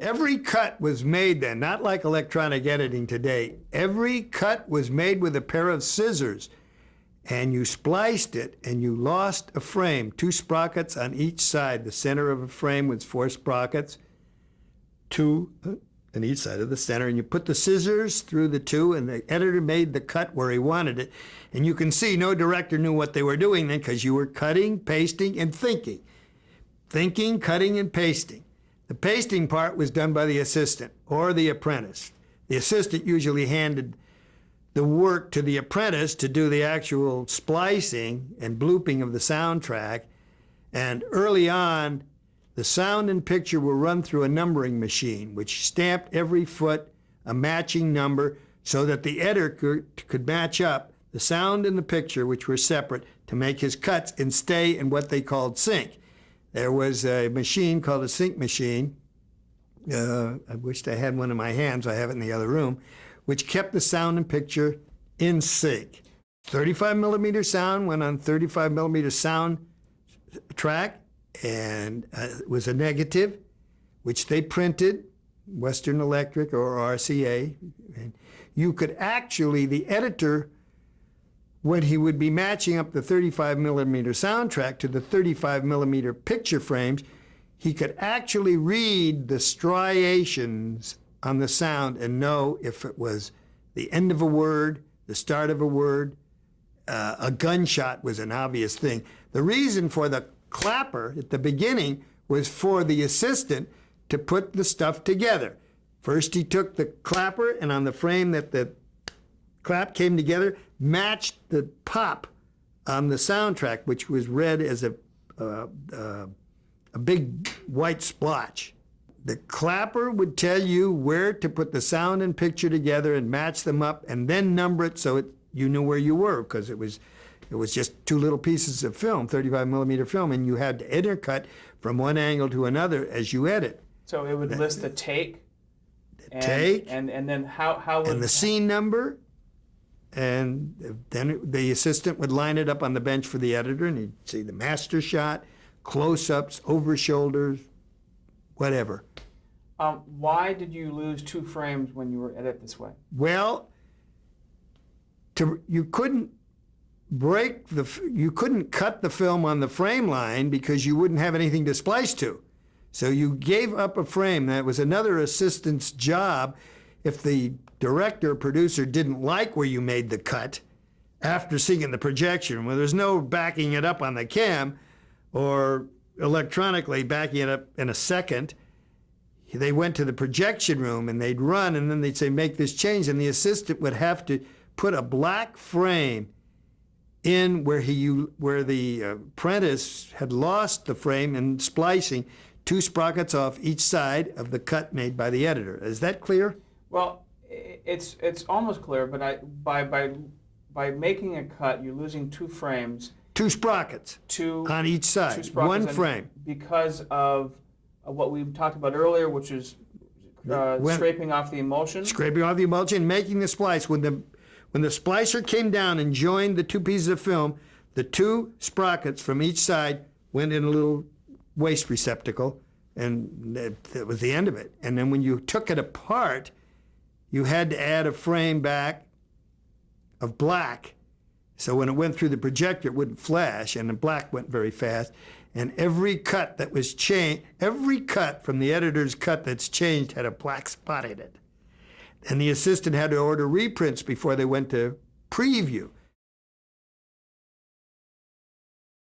Every cut was made then, not like electronic editing today. Every cut was made with a pair of scissors, and you spliced it, and you lost a frame, 2 sprockets on each side. The center of a frame was 4 sprockets, 2 on each side of the center, and you put the scissors through the 2, and the editor made the cut where he wanted it. And you can see no director knew what they were doing then, because you were cutting, pasting, and thinking. Thinking, cutting, and pasting. The pasting part was done by the assistant or the apprentice. The assistant usually handed the work to the apprentice to do the actual splicing and blooping of the soundtrack. And early on, the sound and picture were run through a numbering machine, which stamped every foot a matching number so that the editor could match up the sound and the picture, which were separate, to make his cuts and stay in what they called sync. There was a machine called a sync machine. I wished I had one in my hands. I have it in the other room, which kept the sound and picture in sync. 35 millimeter sound went on 35 millimeter sound track, and it was a negative, which they printed, Western Electric or RCA. And you could actually, the editor, when he would be matching up the 35 millimeter soundtrack to the 35 millimeter picture frames, he could actually read the striations on the sound and know if it was the end of a word, the start of a word. A gunshot was an obvious thing. The reason for the clapper at the beginning was for the assistant to put the stuff together. First he took the clapper, and on the frame that the clap came together, matched the pop on the soundtrack, which was read as a big white splotch. The clapper would tell you where to put the sound and picture together and match them up, and then number it so you knew where you were, because it was just 2 little pieces of film, 35 millimeter film, and you had to intercut from one angle to another as you edit. So it would list the take, and then how would... And the scene number, and then the assistant would line it up on the bench for the editor, and he'd see the master shot, close-ups, over shoulders, whatever. Why did you lose 2 frames when you were edit this way? Well, you couldn't you couldn't cut the film on the frame line because you wouldn't have anything to splice to. So you gave up a frame. That was another assistant's job. If the director or producer didn't like where you made the cut after seeing the projection, where there's no backing it up on the cam or electronically backing it up in a second, they went to the projection room and they'd run, and then they'd say, make this change, and the assistant would have to put a black frame in where the apprentice had lost the frame in splicing, 2 sprockets off each side of the cut made by the editor. Is that clear? Well, it's almost clear, but by making a cut, you're losing 2 frames. 2 sprockets on each side, 2 sprockets 1 frame. Because of what we talked about earlier, which is scraping off the emulsion. Scraping off the emulsion, making the splice. When the splicer came down and joined the 2 pieces of film, the 2 sprockets from each side went in a little waste receptacle, and that was the end of it. And then when you took it apart, you had to add a frame back of black, so when it went through the projector, it wouldn't flash, and the black went very fast. And every cut that was changed, every cut from the editor's cut that's changed had a black spot in it. And the assistant had to order reprints before they went to preview.